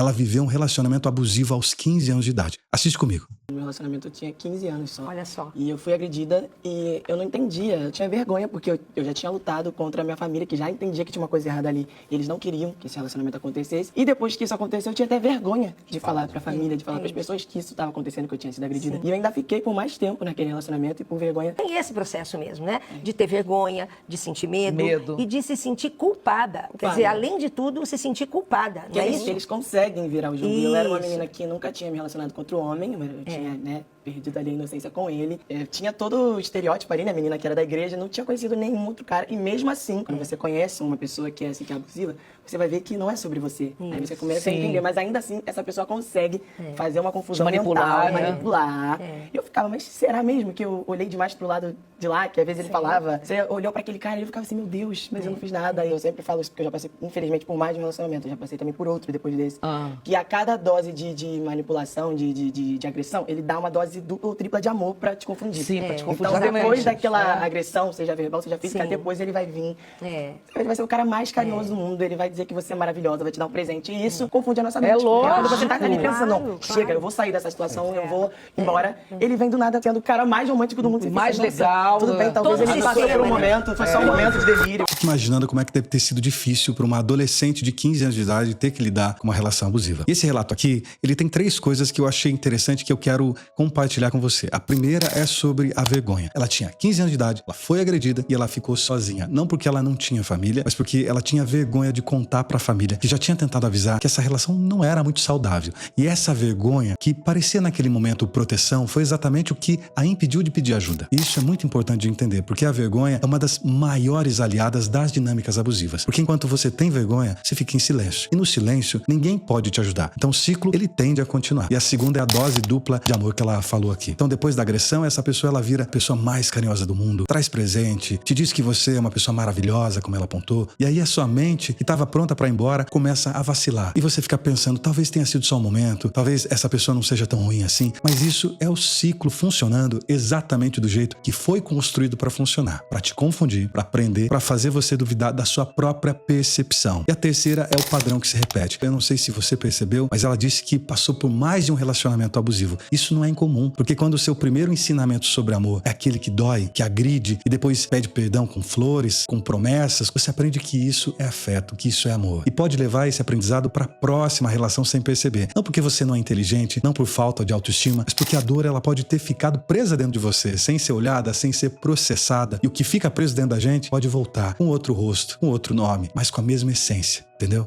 Ela viveu um relacionamento abusivo aos 15 anos de idade. Assiste comigo. No meu relacionamento eu tinha 15 anos só. Olha só. E eu fui agredida e eu não entendia. Eu tinha vergonha porque eu já tinha lutado contra a minha família, que já entendia que tinha uma coisa errada ali. E eles não queriam que esse relacionamento acontecesse. E depois que isso aconteceu, eu tinha até vergonha de falar pra família, de falar pras pessoas que isso estava acontecendo, que eu tinha sido agredida. Sim. E eu ainda fiquei por mais tempo naquele relacionamento e por vergonha. Tem esse processo mesmo, né? De ter vergonha, de sentir medo. E de se sentir culpada. Quer dizer, além de tudo, se sentir culpada. Não é isso? Eles conseguem virar o jogo. Eu era uma menina que nunca tinha me relacionado contra o homem, eu tinha, né, perdido ali a inocência com ele. Eu tinha todo o estereótipo ali, né, menina que era da igreja, não tinha conhecido nenhum outro cara. E mesmo assim, quando você conhece uma pessoa que é assim, que é abusiva, você vai ver que não é sobre você. Aí você começa a entender, mas ainda assim, essa pessoa consegue fazer uma confusão manipular, mental, né? manipular. E eu ficava, mas será mesmo que eu olhei demais pro lado de lá, que às vezes ele falava, você olhou pra aquele cara e eu ficava assim, meu Deus, mas eu não fiz nada. E eu sempre falo isso, porque eu já passei, infelizmente, por mais de um relacionamento, eu já passei também por outro depois desse. Que a cada dose de manipulação, de agressão, ele dá uma dose dupla ou tripla de amor pra te confundir. Sim, pra te confundir. Então, depois daquela agressão, seja verbal, seja física, depois ele vai vir. Ele vai ser o cara mais carinhoso do mundo, ele vai dizer que você é maravilhosa, vai te dar um presente. E isso confunde a nossa mente. Porque lógico. quando você tá ali pensando, não, chega, eu vou sair dessa situação, eu vou embora. Ele vem do nada sendo o cara mais romântico do mundo. Você Mais pensa, legal. tudo bem, talvez Todo ele passou por um momento, foi só um momento de delírio. Fico imaginando como é que deve ter sido difícil para uma adolescente de 15 anos de idade ter que lidar com uma relação abusiva. E esse relato aqui, ele tem 3 coisas que eu achei interessante que eu quero compartilhar com você. A primeira é sobre a vergonha. Ela tinha 15 anos de idade, ela foi agredida e ela ficou sozinha. Não porque ela não tinha família, mas porque ela tinha vergonha de contar para a família, que já tinha tentado avisar que essa relação não era muito saudável. E essa vergonha, que parecia naquele momento proteção, foi exatamente o que a impediu de pedir ajuda. E isso é muito importante de entender, porque a vergonha é uma das maiores aliadas das dinâmicas abusivas. Porque enquanto você tem vergonha, você fica em silêncio. E no silêncio, ninguém pode te ajudar. Então o ciclo, ele tende a continuar. E a segunda é a dose dupla de amor que ela falou aqui. Então depois da agressão, essa pessoa, ela vira a pessoa mais carinhosa do mundo, traz presente, te diz que você é uma pessoa maravilhosa, como ela apontou. E aí a sua mente, que estava pronta para ir embora, começa a vacilar. E você fica pensando, talvez tenha sido só um momento, talvez essa pessoa não seja tão ruim assim. Mas isso é o ciclo funcionando exatamente do jeito que foi construído para funcionar. Para te confundir, para aprender, para fazer você duvidar da sua própria percepção. E a terceira é o padrão que se repete. Eu não sei se você percebeu, mas ela disse que passou por mais de um relacionamento abusivo. Isso não é incomum, porque quando o seu primeiro ensinamento sobre amor é aquele que dói, que agride e depois pede perdão com flores, com promessas, você aprende que isso é afeto, que isso é amor. E pode levar esse aprendizado para a próxima relação sem perceber. Não porque você não é inteligente, não por falta de autoestima, mas porque a dor, ela pode ter ficado presa dentro de você, sem ser olhada, sem ser processada. E o que fica preso dentro da gente pode voltar com outro rosto, com outro nome, mas com a mesma essência, entendeu?